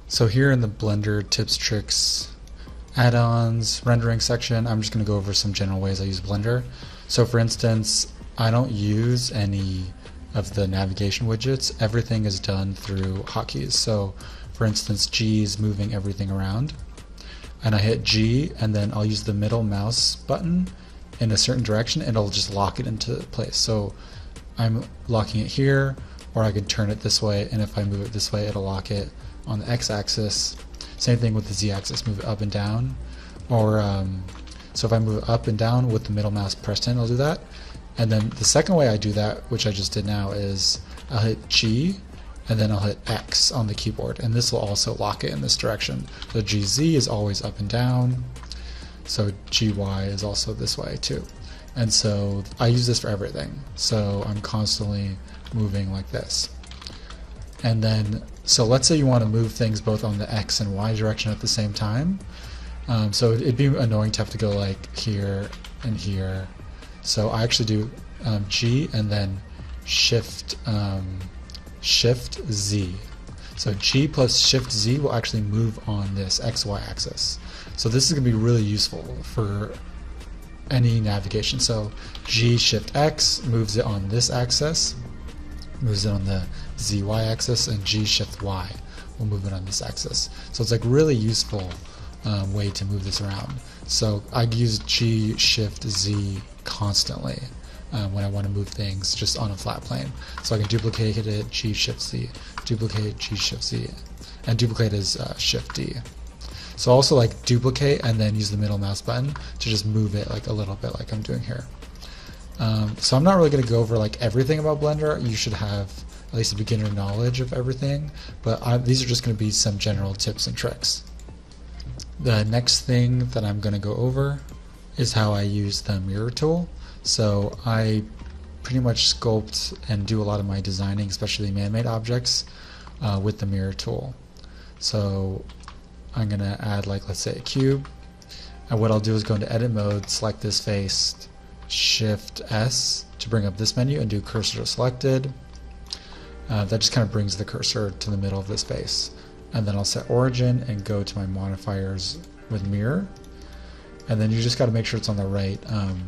So here in the Blender tips, tricks, add-ons, rendering section, I'm just going to go over some general ways I use Blender. So for instance, I don't use any of the navigation widgets. Everything is done through hotkeys. So for instance, G is moving everything around, and I hit G and then I'll use the middle mouse button in a certain direction and it'll just lock it into place. So I'm locking it here, or I can turn it this way, and if I move it this way it'll lock it on the x-axis. Same thing with the z-axis, move it up and down. Or so if I move it up and down with the middle mouse pressed in, I'll do that. And then the second way I do that, which I just did now, is I'll hit G and then I'll hit X on the keyboard, and this will also lock it in this direction. So GZ is always up and down, so GY is also this way too. And so I use this for everything. So I'm constantly moving like this. And then, so let's say you want to move things both on the X and Y direction at the same time. So it'd be annoying to have to go like here and here. So I actually do G and then Shift Z. So G plus Shift Z will actually move on this XY axis. So this is going to be really useful for any navigation. So G Shift X moves it on this axis, moves it on the ZY axis, and G Shift Y will move it on this axis. So it's like really useful way to move this around. So I use G Shift Z constantly when I want to move things just on a flat plane. So I can duplicate it, G Shift Z, duplicate, G Shift Z, and duplicate is Shift D. So also like duplicate and then use the middle mouse button to just move it like a little bit like I'm doing here. So I'm not really going to go over like everything about Blender. You should have at least a beginner knowledge of everything, but these are just going to be some general tips and tricks. The next thing that I'm going to go over is how I use the mirror tool. So I pretty much sculpt and do a lot of my designing, especially man-made objects, with the mirror tool. So I'm going to add, like, let's say a cube, and what I'll do is go into edit mode, select this face, Shift S to bring up this menu, and do cursor selected. That just kind of brings the cursor to the middle of this face. And then I'll set origin and go to my modifiers with mirror. And then you just got to make sure it's on the right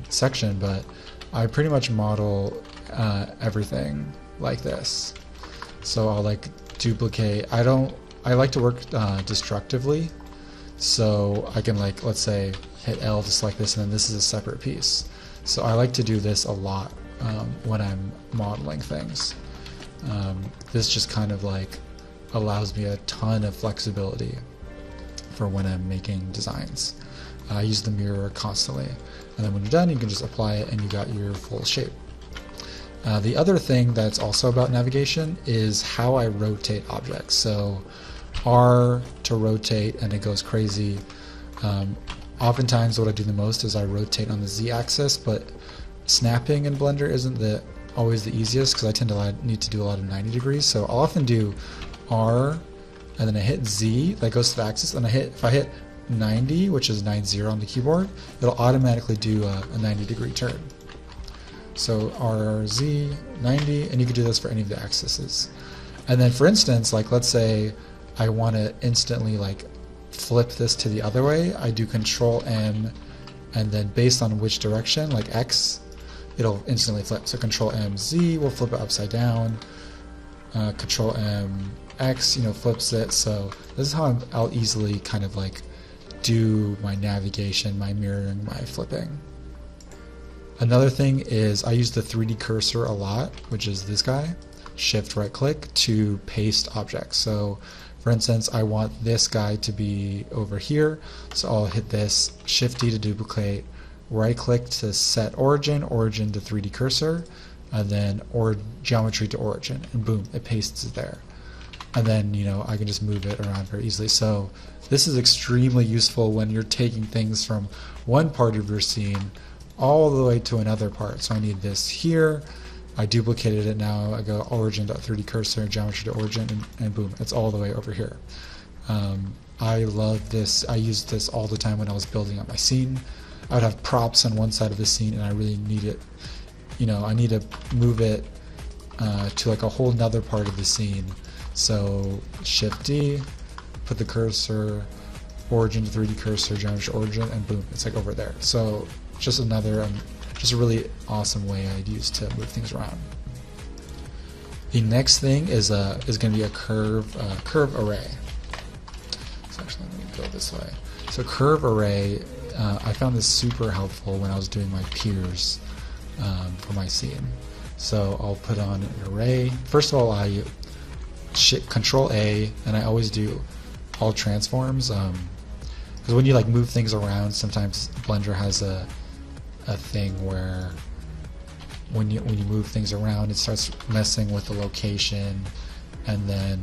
section, but I pretty much model everything like this. So I'll like duplicate. I like to work destructively, so I can, like, let's say hit L to select this, and then this is a separate piece. So I like to do this a lot when I'm modeling things. This just kind of like allows me a ton of flexibility for when I'm making designs. I use the mirror constantly, and then when you're done you can just apply it and you got your full shape. The other thing that's also about navigation is how I rotate objects. So R to rotate, and it goes crazy. Oftentimes what I do the most is I rotate on the Z axis, but snapping in Blender isn't always the easiest because I tend to need to do a lot of 90 degrees. So I'll often do R and then I hit Z, that goes to the axis, and if I hit 90, which is 90 on the keyboard, it'll automatically do a 90 degree turn. So RZ 90, and you can do this for any of the axes. And then for instance, like let's say I want to instantly like flip this to the other way, I do Control M, and then based on which direction, like X, it'll instantly flip. So Control M Z will flip it upside down. Control M X, flips it. So this is how I'll easily kind of like do my navigation, my mirroring, my flipping. Another thing is I use the 3D cursor a lot, which is this guy. Shift right click to paste objects. So for instance, I want this guy to be over here, so I'll hit this, Shift D to duplicate, right click to set origin to 3D cursor, and then geometry to origin, and boom, it pastes it there. And then I can just move it around very easily. So this is extremely useful when you're taking things from one part of your scene all the way to another part. So I need this here, I duplicated it, now I go origin.3D cursor, geometry to origin, and boom, it's all the way over here. I love this. I used this all the time when I was building up my scene. I would have props on one side of the scene and I really need it, I need to move it to like a whole nother part of the scene. So Shift D, put the cursor, origin to 3D cursor, geometry origin, and boom, it's like over there. So just another, just a really awesome way I'd use to move things around. The next thing is going to be a curve array. So actually, let me go this way. So curve array, I found this super helpful when I was doing my piers for my scene. So I'll put on an array. First of all, I Control A, and I always do all transforms. Because when you like move things around, sometimes Blender has a thing where when you move things around, it starts messing with the location, and then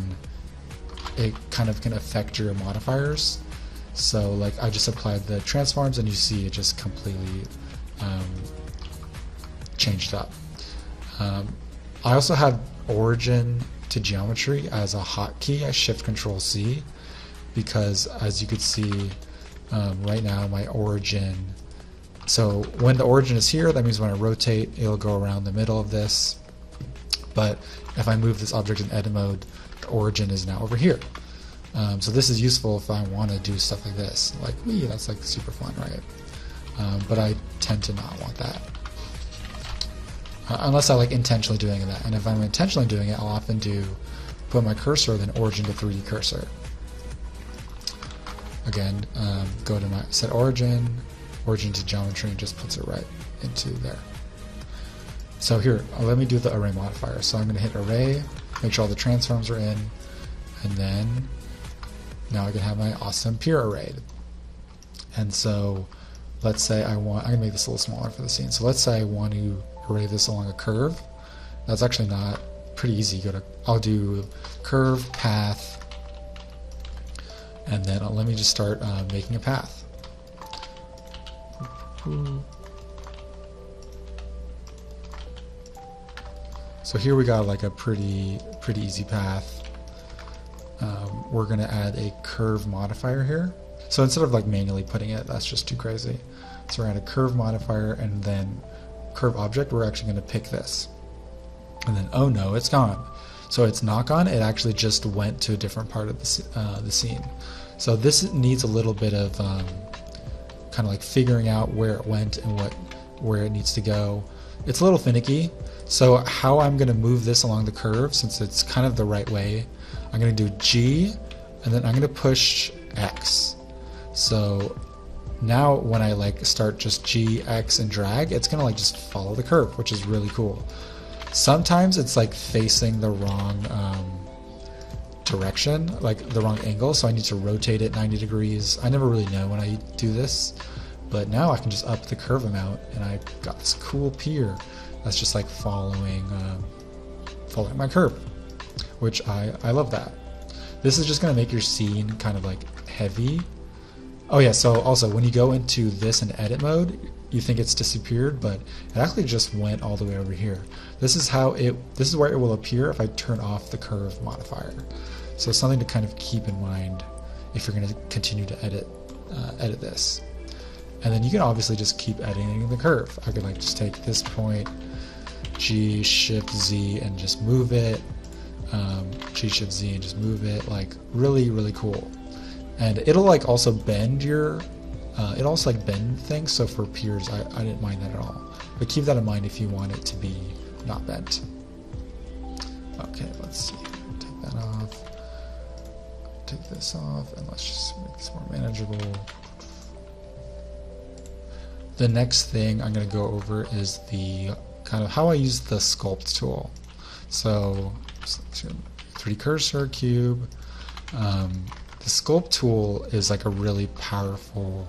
it kind of can affect your modifiers. So like I just applied the transforms, and you see it just completely changed up. I also have origin to geometry as a hotkey. I Shift Control C, because as you could see right now, my origin. So when the origin is here, that means when I rotate, it'll go around the middle of this. But if I move this object in edit mode, the origin is now over here. So this is useful if I want to do stuff like this. Like, that's like super fun, right? But I tend to not want that. Unless I like intentionally doing that. And if I'm intentionally doing it, I'll often put my cursor, then origin to 3D cursor. Again, go to my set origin to geometry, and just puts it right into there. So here, let me do the array modifier. So I'm going to hit array, make sure all the transforms are in, and then now I can have my awesome pier array. And so let's say I'm going to make this a little smaller for the scene. So let's say I want to array this along a curve. That's actually not pretty easy. I'll do curve, path, and then let me just start making a path. So here we got like a pretty easy path. We're going to add a curve modifier here. So instead of like manually putting it, that's just too crazy. So we're going to add a curve modifier, and then curve object, we're actually going to pick this. And then, oh no, it's gone. So it's not gone, it actually just went to a different part of the scene. So this needs a little bit of kind of like figuring out where it went and where it needs to go. It's a little finicky. So how I'm going to move this along the curve, since it's kind of the right way, I'm going to do G, and then I'm going to push X. So now when I like start just G, X, and drag, it's going to like just follow the curve, which is really cool. Sometimes it's like facing the wrong direction, like the wrong angle, so I need to rotate it 90 degrees. I never really know when I do this, but now I can just up the curve amount, and I got this cool pier that's just like following my curve, which I love that. This is just going to make your scene kind of like heavy. Oh yeah, so also when you go into this in edit mode, you think it's disappeared, but it actually just went all the way over here. This is where it will appear if I turn off the curve modifier. So something to kind of keep in mind if you're going to continue to edit this. And then you can obviously just keep editing the curve. I could like just take this point, G, Shift, Z, and just move it. G, Shift, Z, and just move it. Like really, really cool. And it'll like also bend it'll also like bend things. So for piers, I didn't mind that at all. But keep that in mind if you want it to be not bent. Okay, let's see. Take that off. Take this off, and let's just make this more manageable. The next thing I'm going to go over is the kind of how I use the sculpt tool. So 3D cursor, cube. The sculpt tool is like a really powerful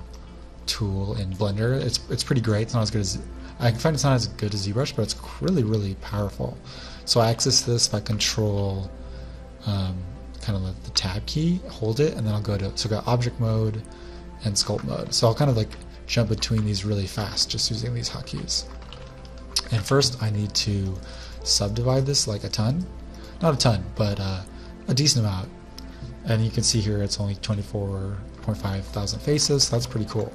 tool in Blender. It's pretty great. It's not as good as I find it's not as good as ZBrush, but it's really, really powerful. So I access this by control kind of like the tab key, hold it, and then I'll go to, so I got object mode and sculpt mode. So I'll kind of like jump between these really fast just using these hotkeys. And first I need to subdivide this like a ton. Not a ton, but a decent amount. And you can see here it's only 24.5 thousand faces, so that's pretty cool.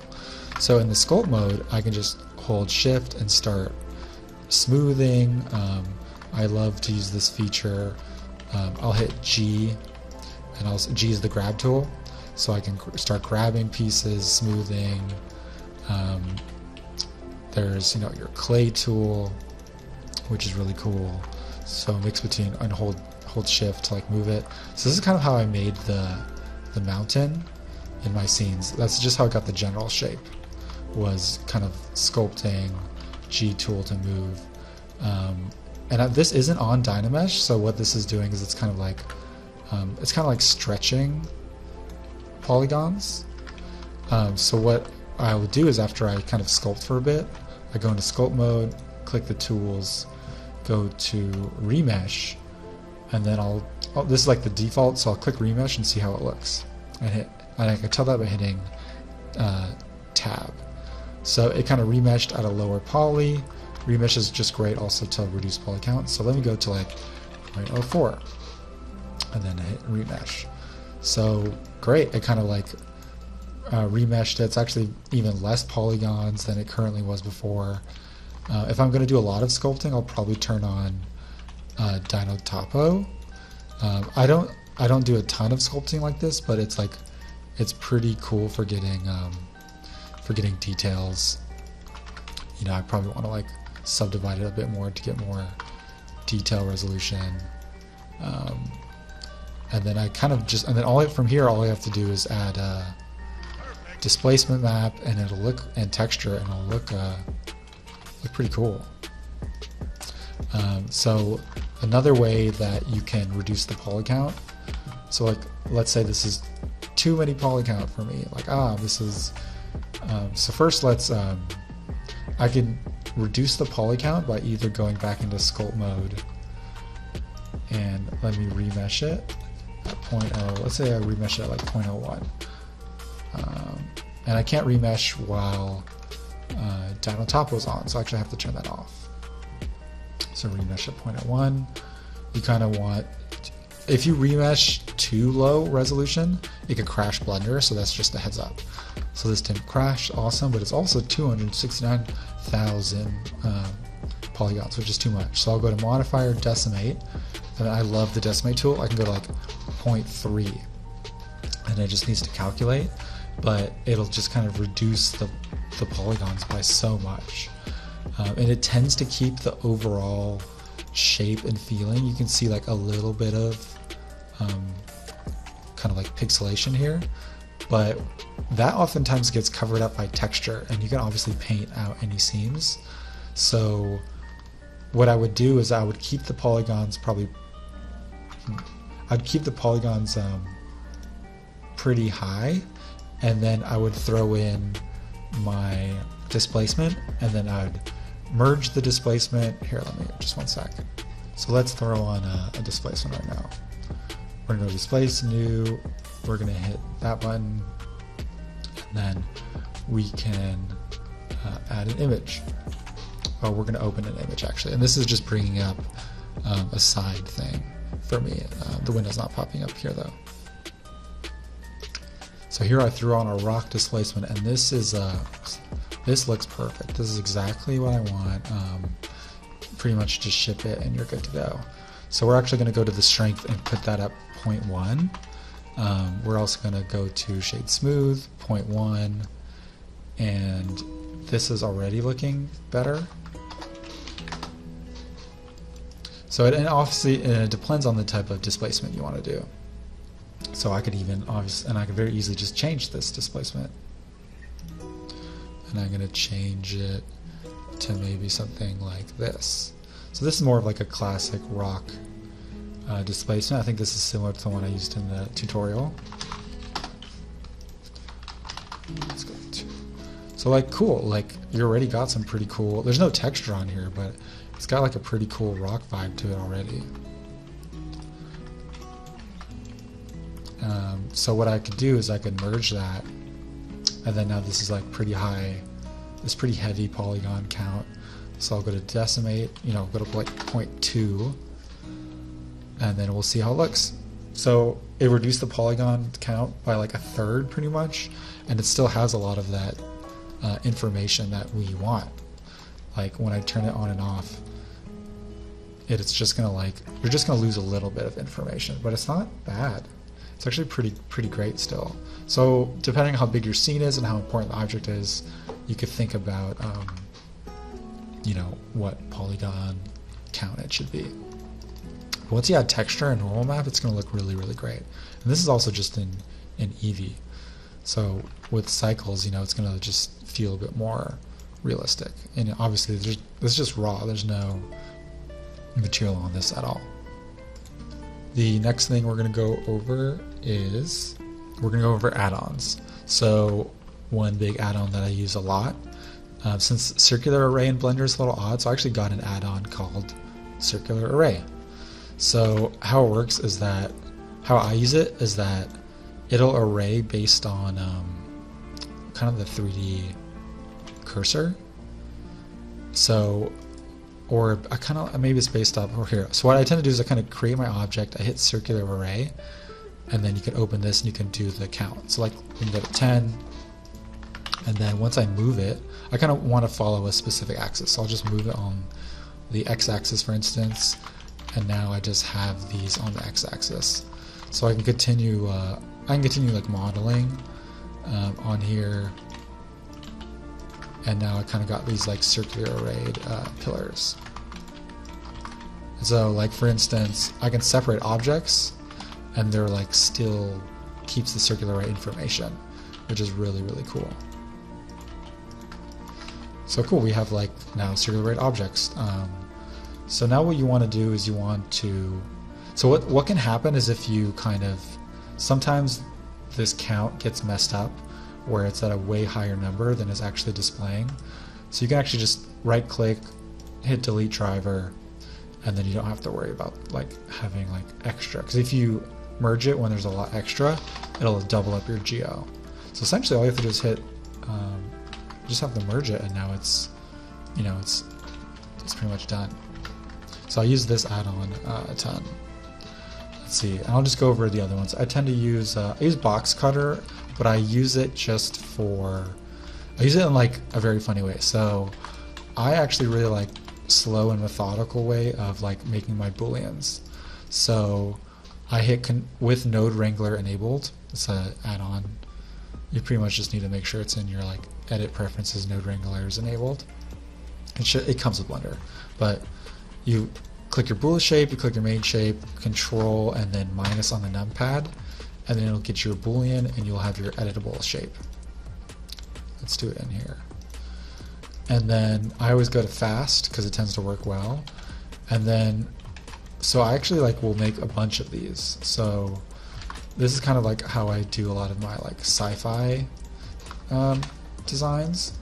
So in the sculpt mode, I can just hold shift and start smoothing. I love to use this feature. I'll hit G, and also G is the grab tool, so I can start grabbing pieces, smoothing. There's your clay tool, which is really cool. So mix between and hold shift to like move it. So this is kind of how I made the mountain in my scenes. That's just how I got the general shape, was kind of sculpting, G tool to move. And this isn't on Dynamesh, so what this is doing is it's kind of like stretching polygons. So what I will do is after I kind of sculpt for a bit, I go into sculpt mode, click the tools, go to remesh, and then this is like the default, so I'll click remesh and see how it looks. And I can tell that by hitting tab. So it kind of remeshed at a lower poly. Remesh is just great also to reduce poly count. So let me go to like 0.04 and then hit remesh. So great, it kind of like remeshed it. It's actually even less polygons than it currently was before. If I'm going to do a lot of sculpting, I'll probably turn on Dino Topo. I don't do a ton of sculpting like this, but it's pretty cool for getting details. I probably want to like subdivide it a bit more to get more detail resolution. And then I kind of just, and then from here all I have to do is add a displacement map, and it'll look, and texture, and it'll look pretty cool. So another way that you can reduce the poly count, so like let's say this is too many poly count for me, like this is so first I can reduce the poly count by either going back into sculpt mode and let me remesh it at 0.0. Let's say I remesh it at like 0.01, and I can't remesh while Dino Topo is on, so I actually have to turn that off. So remesh at 0.01. You kind of want, if you remesh too low resolution, it could crash Blender, so that's just a heads up. So this didn't crash, awesome, but it's also 269,000 polygons, which is too much. So I'll go to modifier, decimate, and I love the decimate tool. I can go to like 0.3, and it just needs to calculate, but it'll just kind of reduce the polygons by so much. And it tends to keep the overall shape and feeling. You can see like a little bit of kind of like pixelation here, but that oftentimes gets covered up by texture, and you can obviously paint out any seams. So what I would do is I would keep the polygons pretty high, and then I would throw in my displacement, and then I would merge the displacement. Here, let me, just one sec. So let's throw on a displacement right now. We're going to go displace, new, we're going to hit that button, and then we can add an image. Oh, we're going to open an image actually, and this is just bringing up a side thing for me. The window's not popping up here though. So here I threw on a rock displacement, and this is this looks perfect. This is exactly what I want. Pretty much just ship it and you're good to go. So we're actually going to go to the strength and put that up 0.1. We're also going to go to shade smooth 0.1, and this is already looking better. So and obviously it depends on the type of displacement you want to do. So I could even I could very easily just change this displacement, and I'm going to change it to maybe something like this. So this is more of like a classic rock displacement. I think this is similar to the one I used in the tutorial. Let's go to, so like cool, like you already got some pretty cool, there's no texture on here, but it's got like a pretty cool rock vibe to it already. So what I could do is I could merge that, and then now this is like pretty high, this pretty heavy polygon count. So I'll go to decimate, go to like 0.2, and then we'll see how it looks. So it reduced the polygon count by like a third pretty much, and it still has a lot of that information that we want. Like when I turn it on and off, it's just gonna like, you're just gonna lose a little bit of information, but it's not bad. It's actually pretty great still. So depending on how big your scene is and how important the object is, you could think about you know, what polygon count it should be. But once you add texture and normal map, it's going to look really great. And this is also just in Eevee. So with cycles, you know, it's going to just feel a bit more realistic. And obviously, this is just raw. There's no material on this at all. The next thing we're going to go over is we're going to go over add-ons. So one big add-on that I use a lot, since circular array in Blender is a little odd, so I actually got an add-on called circular array. So how it works is that, how I use it is that it'll array based on kind of the 3D cursor. So, or I kind of, maybe it's based off over here. So what I tend to do is I kind of create my object, I hit circular array, and then you can open this and you can do the count. So like we can go to 10, and then once I move it, I kind of want to follow a specific axis. So I'll just move it on the x-axis, for instance, and now I just have these on the x-axis. So I can continue like modeling on here, and now I kind of got these like circular arrayed pillars. So like for instance, I can separate objects, and they're like still keeps the circular array information, which is really cool. So cool, we have like now circular arrayed objects. So now what you want to do is you want to, so what can happen is if you kind of, sometimes this count gets messed up where it's at a way higher number than it's actually displaying. So you can actually just right click, hit delete driver, and then you don't have to worry about like having like extra, because if you merge it when there's a lot extra, it'll double up your geo. So essentially all you have to do is hit just have to merge it, and now it's, you know, it's pretty much done. So I use this add-on a ton. Let's see, and I'll just go over the other ones. I tend to use I use box cutter, but I use it just for, I use it in like a very funny way. So I actually really like slow and methodical way of like making my booleans. So I hit with node wrangler enabled. It's an add-on. You pretty much just need to make sure it's in your like edit preferences, node wrangler is enabled. It comes with Blender, but you click your boolean shape, you click your main shape, control, and then minus on the numpad, and then it'll get your boolean, and you'll have your editable shape. Let's do it in here. And then I always go to fast because it tends to work well. And then, so I actually like will make a bunch of these. So this is kind of like how I do a lot of my like sci-fi designs,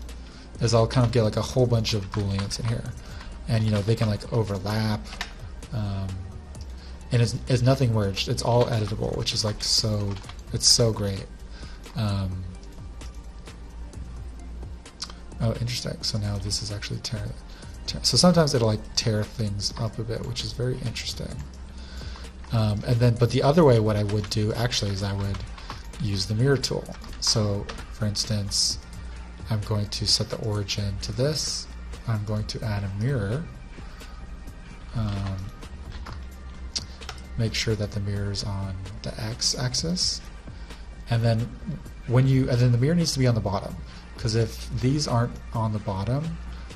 is I'll kind of get like a whole bunch of booleans in here, and you know they can like overlap, and it's nothing merged. It's all editable, which is like it's so great. Oh, interesting. So now this is actually tearing. So sometimes it'll like tear things up a bit, which is very interesting. And then, but the other way, what I would do actually is I would use the mirror tool. So for instance, I'm going to set the origin to this. I'm going to add a mirror. Make sure that the mirror is on the x-axis, and then the mirror needs to be on the bottom, because if these aren't on the bottom,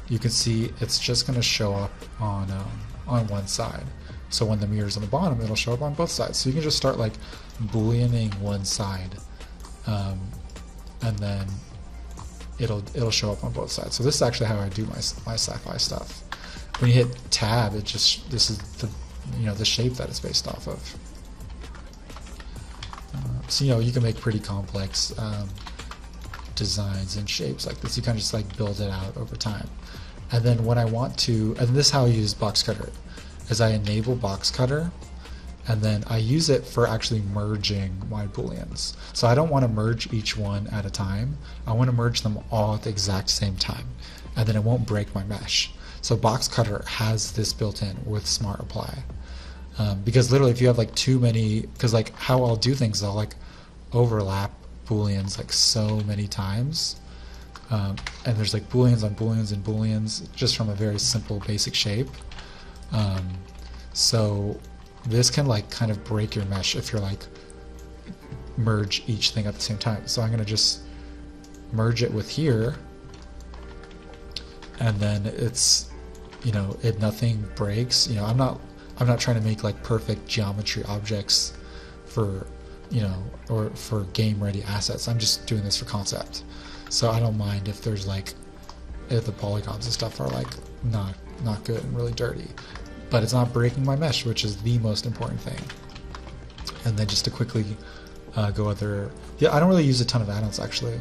you can see it's just going to show up on one side. So when the mirror is on the bottom, it'll show up on both sides. So you can just start like booleaning one side, and then it'll show up on both sides. So this is actually how I do my sci-fi stuff. When you hit tab, this is the shape that it's based off of. So you can make pretty complex designs and shapes like this. You kind of just like build it out over time. And then when I want to, and this is how I use box cutter, is I enable box cutter, and then I use it for actually merging my booleans. So I don't want to merge each one at a time. I want to merge them all at the exact same time, and then it won't break my mesh. So box cutter has this built in with smart apply, because literally if you have like too many, because like how I'll do things is I'll like overlap booleans like so many times, and there's like booleans on booleans and booleans just from a very simple basic shape. So this can like kind of break your mesh if you're like merge each thing at the same time. So I'm going to just merge it with here, and then it's, you know, if nothing breaks, you know, I'm not trying to make like perfect geometry objects for, you know, or for game ready assets. I'm just doing this for concept. So I don't mind if there's like, if the polygons and stuff are like not good and really dirty, but it's not breaking my mesh, which is the most important thing. And then just to quickly go other, yeah, I don't really use a ton of add-ons actually.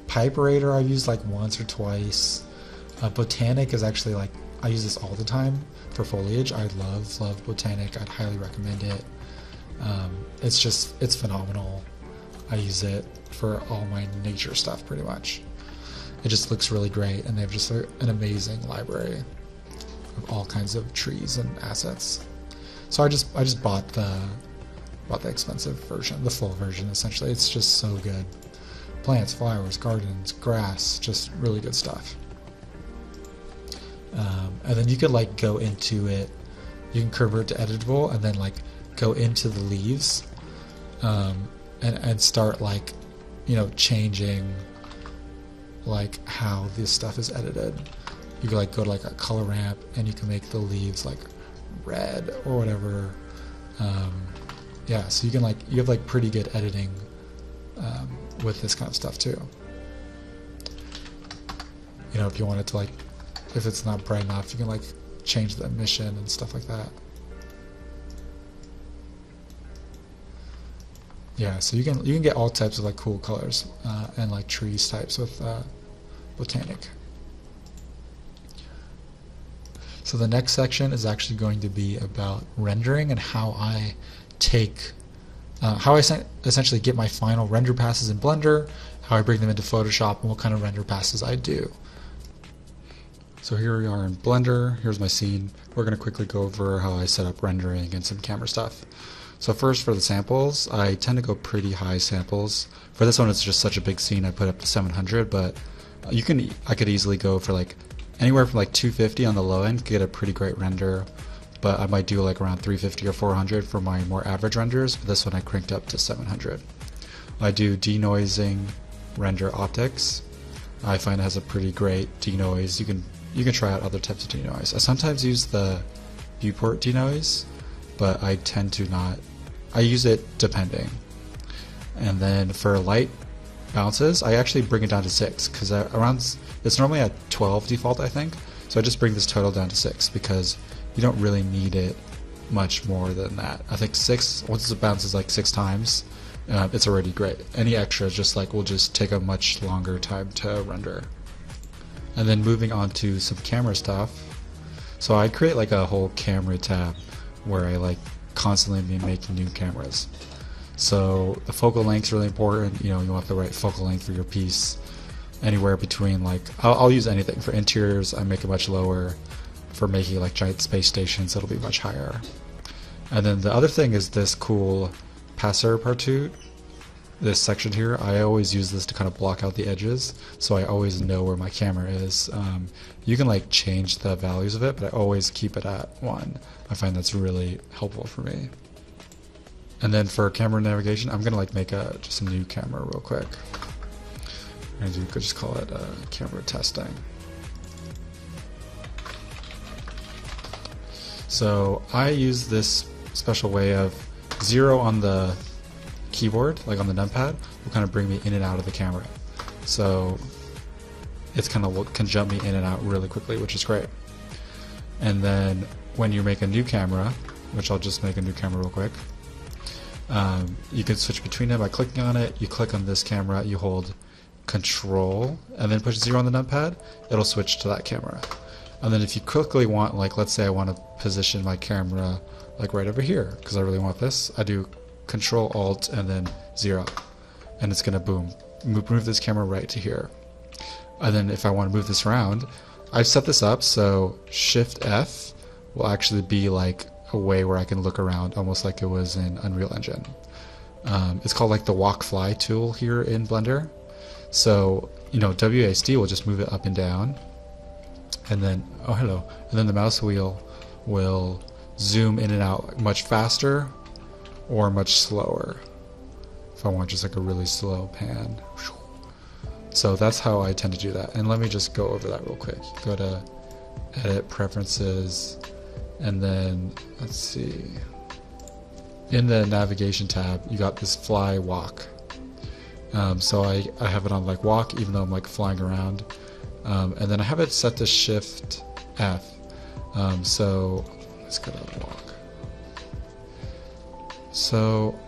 Piperator I've used like once or twice. Botanic is actually like, I use this all the time for foliage. I love Botanic. I'd highly recommend it. It's phenomenal. I use it for all my nature stuff pretty much. It just looks really great, and they have just an amazing library of all kinds of trees and assets. So I just bought the expensive version, the full version essentially. It's just so good. Plants, flowers, gardens, grass, just really good stuff. And then you could like go into it, you can convert to editable and then like go into the leaves and start like, you know, changing like how this stuff is edited. You can like go to like a color ramp and you can make the leaves like red or whatever. Yeah, so you can like, you have like pretty good editing with this kind of stuff too. You know, if you wanted to like, if it's not bright enough, you can like change the emission and stuff like that. Yeah, so you can get all types of like cool colors and like trees types with Botanic. So the next section is actually going to be about rendering and how I take, how I essentially get my final render passes in Blender, how I bring them into Photoshop, and what kind of render passes I do. So here we are in Blender. Here's my scene. We're going to quickly go over how I set up rendering and some camera stuff. So first, for the samples, I tend to go pretty high samples. For this one, it's just such a big scene, I put up to 700, but I could easily go for like anywhere from like 250 on the low end, get a pretty great render, but I might do like around 350 or 400 for my more average renders. For this one, I cranked up to 700. I do denoising render optics. I find it has a pretty great denoise. You can try out other types of denoise. I sometimes use the viewport denoise, but I tend to not. I use it depending. And then for light bounces, I actually bring it down to 6 because it's normally at 12 default, I think. So I just bring this total down to 6 because you don't really need it much more than that. I think 6, once it bounces like 6 times, it's already great. Any extras just like will just take a much longer time to render. And then moving on to some camera stuff. So I create like a whole camera tab where I like constantly be making new cameras. So the focal length is really important. You know, you want the right focal length for your piece. Anywhere between like, I'll use anything. For interiors, I make it much lower. For making like giant space stations, it'll be much higher. And then the other thing is this cool passer partout. This section here, I always use this to kind of block out the edges, so I always know where my camera is. You can like change the values of it, but I always keep it at 1. I find that's really helpful for me. And then for camera navigation, I'm gonna like make just a new camera real quick. And you could just call it camera testing. So I use this special way of 0 on the keyboard, like on the numpad, will kind of bring me in and out of the camera. So it's kind of can jump me in and out really quickly, which is great. And then when you make a new camera, which I'll just make a new camera real quick, you can switch between them by clicking on it. You click on this camera, you hold Control, and then push 0 on the numpad, it'll switch to that camera. And then if you quickly want, like let's say I want to position my camera like right over here, because I really want this, I do Control Alt and then 0, and it's gonna boom, move this camera right to here. And then if I want to move this around, I've set this up so Shift F will actually be like a way where I can look around, almost like it was in Unreal Engine. It's called like the Walk Fly tool here in Blender. So you know, WASD will just move it up and down, and then and then the mouse wheel will zoom in and out much faster or much slower. if I want just like a really slow pan. So that's how I tend to do that. And let me just go over that real quick. Go to Edit, Preferences, and then let's see. In the Navigation tab, you got this Fly Walk. So I have it on like Walk, even though I'm like flying around. And then I have it set to Shift F. So let's go to Walk. So,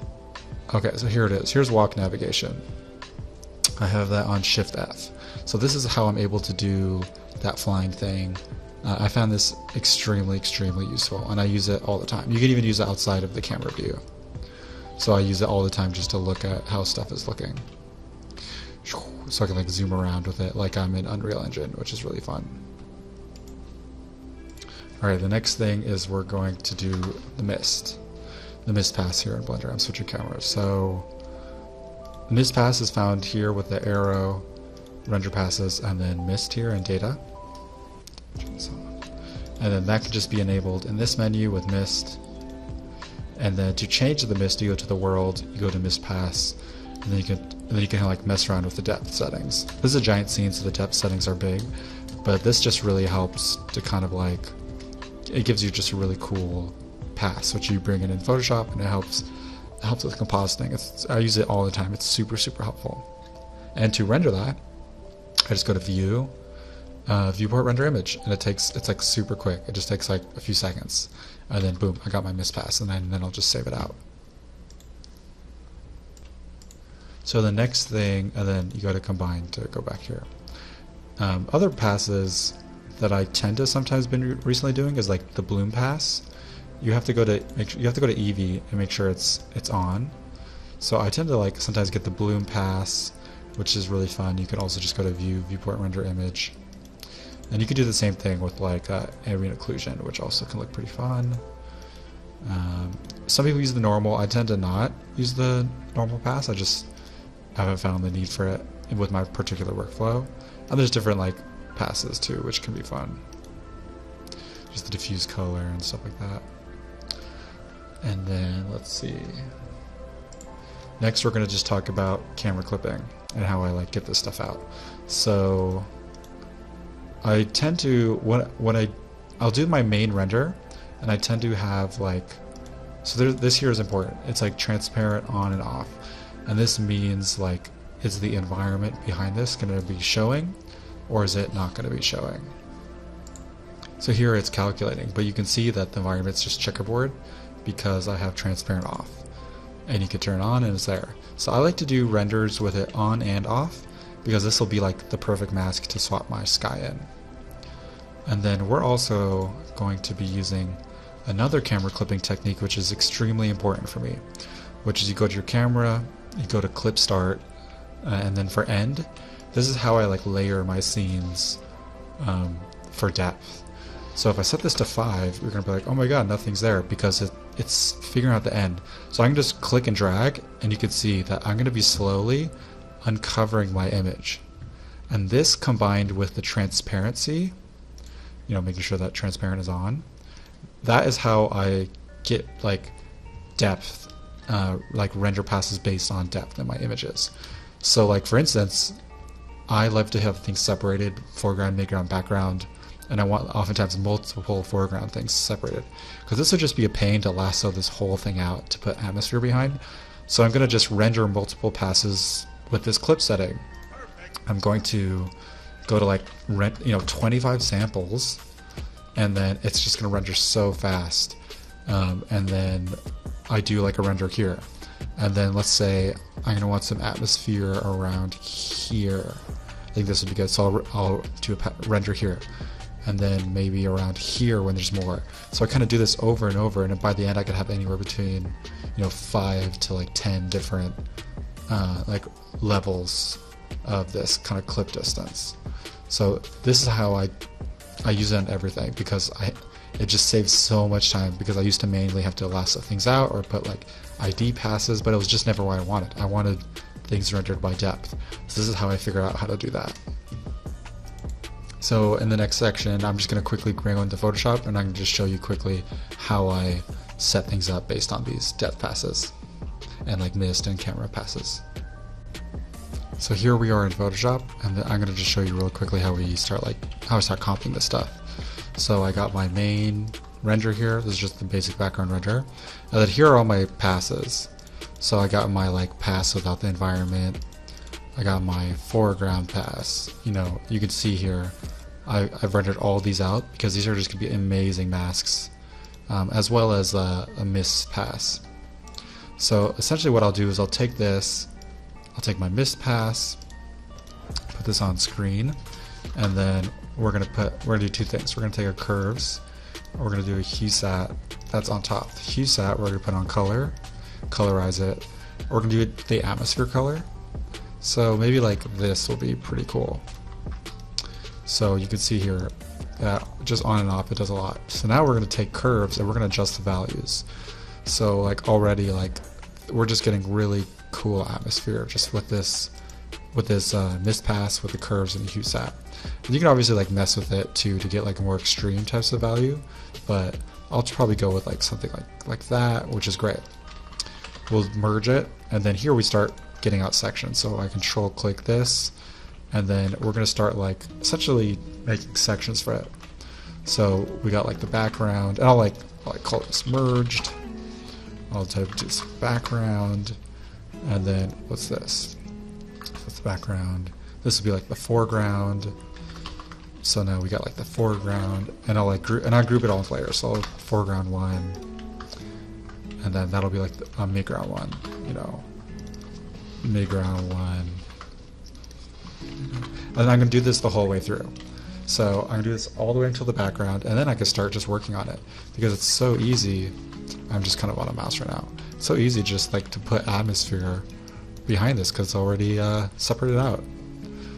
okay, so here it is. Here's Walk Navigation. I have that on Shift F. So this is how I'm able to do that flying thing. I found this extremely useful, and I use it all the time. You can even use it outside of the camera view. So I use it all the time just to look at how stuff is looking. So I can like zoom around with it like I'm in Unreal Engine, which is really fun. Alright, the next thing is we're going to do the mist. The mist pass here in Blender. I'm switching cameras. So mist pass is found here with the arrow, render passes, and then mist here in data. And then that can just be enabled in this menu with mist. And then to change the mist, you go to the world, you go to mist pass, and then you can like mess around with the depth settings. This is a giant scene, so the depth settings are big, but this just really helps to kind of like, it gives you just a really cool pass, which you bring in Photoshop, and it helps with compositing. I use it all the time. It's super helpful. And to render that, I just go to View, Viewport Render Image, and it's like super quick. It just takes like a few seconds, and then boom, I got my mist pass, and then I'll just save it out. So the next thing, and then you go to Combine to go back here. Other passes that I tend to sometimes been recently doing is like the bloom pass. You have to go to Eevee and make sure it's on. So I tend to like sometimes get the bloom pass, which is really fun. You can also just go to View, Viewport Render Image, and you can do the same thing with like ambient occlusion, which also can look pretty fun. Some people use the normal. I tend to not use the normal pass. I just haven't found the need for it with my particular workflow. And there's different like passes too, which can be fun. Just the diffuse color and stuff like that. And then let's see. Next, we're going to just talk about camera clipping and how I like get this stuff out. So I tend to I'll do my main render, and I tend to have like, so this here is important. It's like transparent on and off, and this means like, is the environment behind this going to be showing, or is it not going to be showing? So here it's calculating, but you can see that the environment's just checkerboard because I have transparent off, and you can turn it on and it's there. So I like to do renders with it on and off because this will be like the perfect mask to swap my sky in. And then we're also going to be using another camera clipping technique, which is extremely important for me, which is you go to your camera, you go to clip start, and then for end, this is how I like layer my scenes for depth. So if I set this to 5, you're going to be like, oh my god, nothing's there, because it's figuring out the end. So I can just click and drag, and you can see that I'm going to be slowly uncovering my image. And this combined with the transparency, you know, making sure that transparent is on, that is how I get like depth, like render passes based on depth in my images. So like for instance, I love to have things separated, foreground, midground, background, and I want oftentimes multiple foreground things separated, because this would just be a pain to lasso this whole thing out to put atmosphere behind. So I'm going to just render multiple passes with this clip setting. I'm going to go to like 25 samples, and then it's just going to render so fast. And then I do like a render here, and then let's say I'm going to want some atmosphere around here. I think this would be good, so I'll do a render here, and then maybe around here when there's more. So I kind of do this over and over, and by the end I could have anywhere between 5 to like 10 different like levels of this kind of clip distance. So this is how I use it on everything, because it just saves so much time, because I used to manually have to lasso things out or put like ID passes, but it was just never what I wanted. I wanted things rendered by depth. So this is how I figure out how to do that. So in the next section, I'm just going to quickly go into Photoshop, and I'm going to just show you quickly how I set things up based on these depth passes. and like mist and camera passes. So here we are in Photoshop, and I'm going to just show you real quickly how I start comping this stuff. So I got my main render here. This is just the basic background render, and then here are all my passes. So I got my like pass without the environment. I got my foreground pass. You know, you can see here I've rendered all these out because these are just going to be amazing masks, as well as a mist pass. So essentially what I'll do is I'll take my mist pass, put this on screen, and then we're gonna do two things. We're gonna take our curves, we're gonna do a hue sat that's on top. The hue sat we're gonna put on color, colorize it. We're gonna do the atmosphere color. So maybe like this will be pretty cool. So you can see here that just on and off it does a lot. So now we're gonna take curves and we're gonna adjust the values. So like already like we're just getting really cool atmosphere just with this mist pass with the curves and the hue sat. And you can obviously like mess with it too to get like more extreme types of value, but I'll probably go with like something like that, which is great. We'll merge it, and then here we start getting out sections. So I control click this, and then we're going to start like essentially making sections for it. So we got like the background, and I'll call this merged. I'll type this background, and then what's this? That's the background. This would be like the foreground. So now we got like the foreground, and I'll group it all in layers. So foreground 1, and then that'll be like the midground 1. You know, midground 1. And I'm gonna do this the whole way through. So I'm gonna do this all the way until the background, and then I can start just working on it because it's so easy. I'm just kind of on a mouse right now. It's so easy just like to put atmosphere behind this because it's already separated out.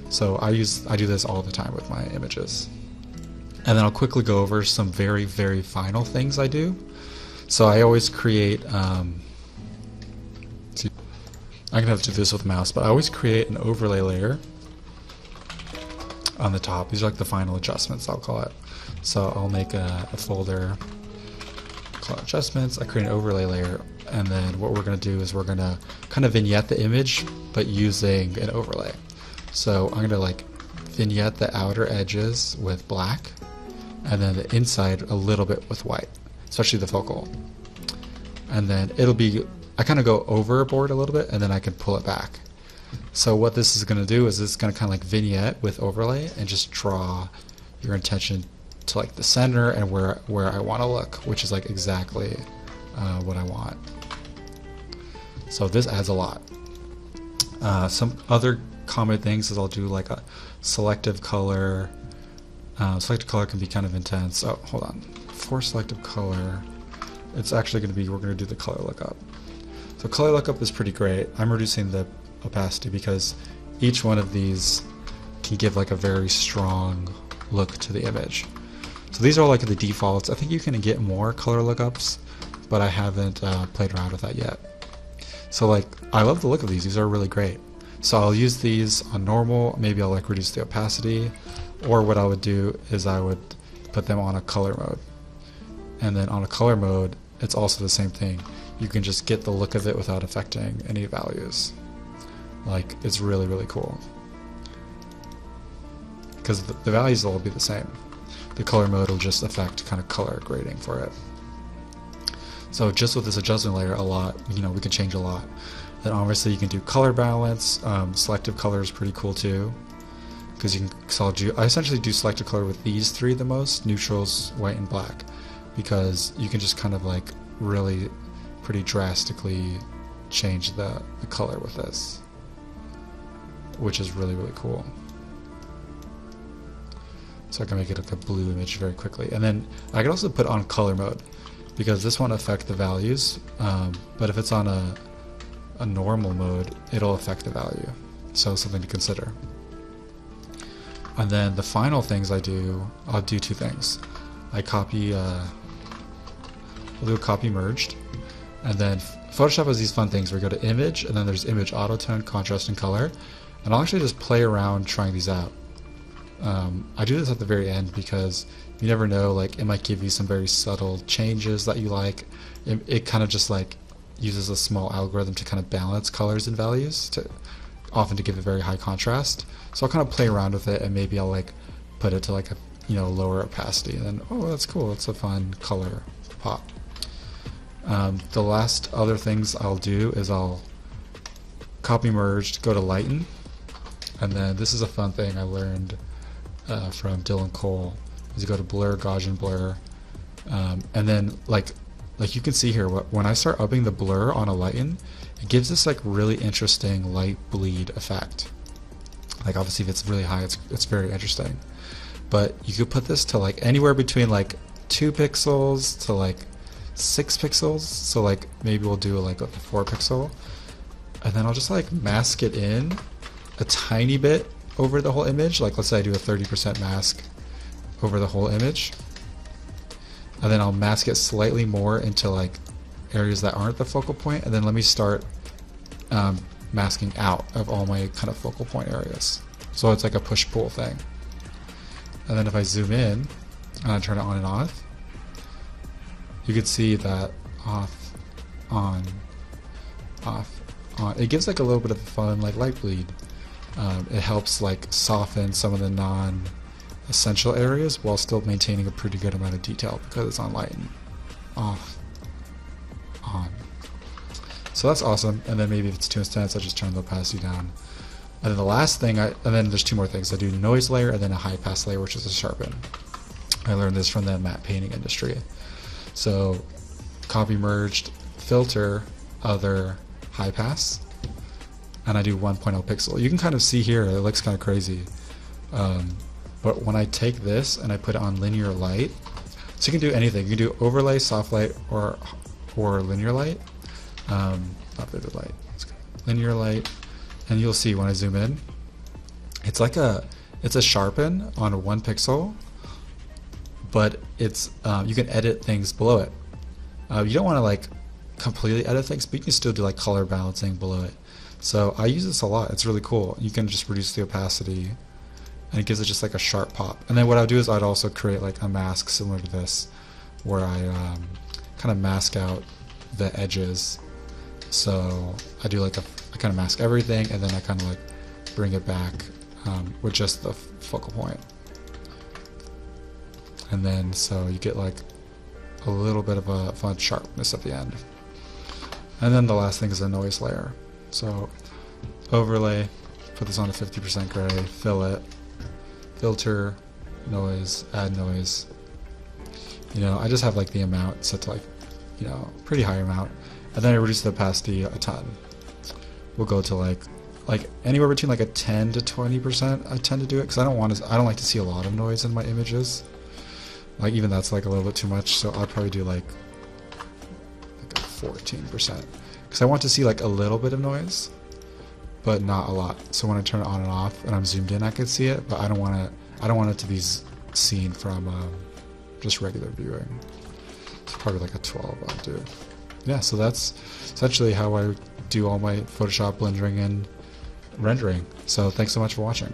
So I do this all the time with my images. And then I'll quickly go over some very, very final things I do. So I always create, I'm gonna have to do this with the mouse, but I always create an overlay layer on the top. These are like the final adjustments, I'll call it. So I'll make a folder, call it adjustments. I create an overlay layer, and then what we're gonna do is we're gonna kind of vignette the image, but using an overlay. So I'm gonna like vignette the outer edges with black, and then the inside a little bit with white, especially the focal. And then it'll be, I kind of go overboard a little bit, and then I can pull it back. So what this is gonna do is it's gonna kind of like vignette with overlay and just draw your intention to like the center and where I want to look, which is like exactly what I want. So this adds a lot. Some other common things is I'll do like a selective color. Selective color can be kind of intense. Oh, hold on. For selective color, it's actually going to be, we're going to do the color lookup. So color lookup is pretty great. I'm reducing the opacity because each one of these can give like a very strong look to the image. So these are like the defaults. I think you can get more color lookups, but I haven't played around with that yet. So like, I love the look of these. These are really great. So I'll use these on normal. Maybe I'll like reduce the opacity, or what I would do is I would put them on a color mode. And then on a color mode, it's also the same thing. You can just get the look of it without affecting any values. Like, it's really, really cool. Because the values will all be the same. The color mode will just affect kind of color grading for it. So just with this adjustment layer, a lot, you know, we can change a lot. Then obviously you can do color balance. Selective color is pretty cool too, because you can. So I essentially do selective color with these three the most: neutrals, white, and black, because you can just kind of like really pretty drastically change the color with this, which is really, really cool. So I can make it like a blue image very quickly. And then I can also put on color mode, because this won't affect the values, but if it's on a normal mode, it'll affect the value. So something to consider. And then the final things I'll do two things. I copy, I'll do a copy merged, and then Photoshop has these fun things where you go to image, and then there's image auto tone, contrast, and color. And I'll actually just play around trying these out. I do this at the very end because you never know, like, it might give you some very subtle changes that you like. It kind of just like, uses a small algorithm to kind of balance colors and values, often to give a very high contrast. So I'll kind of play around with it, and maybe I'll like put it to like a lower opacity, and then oh, that's cool, it's a fun color pop. The last other things I'll do is I'll copy merge, go to lighten, and then this is a fun thing I learned from Dylan Cole, is you go to blur, Gaussian blur, and then like you can see here, when I start upping the blur on a lighten, it gives this like really interesting light bleed effect. Like obviously if it's really high, it's very interesting. But you could put this to like anywhere between like 2 pixels to like 6 pixels. So like maybe we'll do like a 4 pixel, and then I'll just like mask it in a tiny bit over the whole image. Like let's say I do a 30% mask over the whole image, and then I'll mask it slightly more into like areas that aren't the focal point, and then let me start masking out of all my kind of focal point areas. So it's like a push-pull thing. And then if I zoom in and I turn it on and off, you can see that off, on, off, on. It gives like a little bit of a fun like light bleed. It helps like soften some of the non-essential areas while still maintaining a pretty good amount of detail because it's on lighten, off, on. So that's awesome. And then maybe if it's too intense, I just turn the opacity down. And then the last thing, and then there's 2 more things. I do noise layer and then a high pass layer, which is a sharpen. I learned this from the matte painting industry. So copy merged, filter, other, high pass, and I do 1.0 pixel. You can kind of see here, it looks kind of crazy. But when I take this and I put it on linear light, so you can do anything. You can do overlay, soft light, or linear light. Not vivid light. Linear light. And you'll see when I zoom in, it's a sharpen on 1 pixel, but it's you can edit things below it. You don't want to like completely edit things, but you can still do like color balancing below it. So I use this a lot. It's really cool. You can just reduce the opacity, and it gives it just like a sharp pop. And then what I'll do is I'd also create like a mask similar to this, where I kind of mask out the edges. So I do like I kind of mask everything, and then I kind of like bring it back with just the focal point. And then so you get like a little bit of a fun sharpness at the end. And then the last thing is a noise layer. So overlay, put this on a 50% gray, fill it, filter, noise, add noise. I just have like the amount set to like, pretty high amount. And then I reduce the opacity a ton. We'll go to like anywhere between like a 10 to 20%. I tend to do it because I don't like to see a lot of noise in my images. Like even that's like a little bit too much. So I'd probably do like a 14% because I want to see like a little bit of noise, but not a lot. So when I turn it on and off and I'm zoomed in, I can see it, but I don't want it to be seen from just regular viewing. It's probably like a 12 I'll do. Yeah, so that's essentially how I do all my Photoshop blending and rendering. So thanks so much for watching.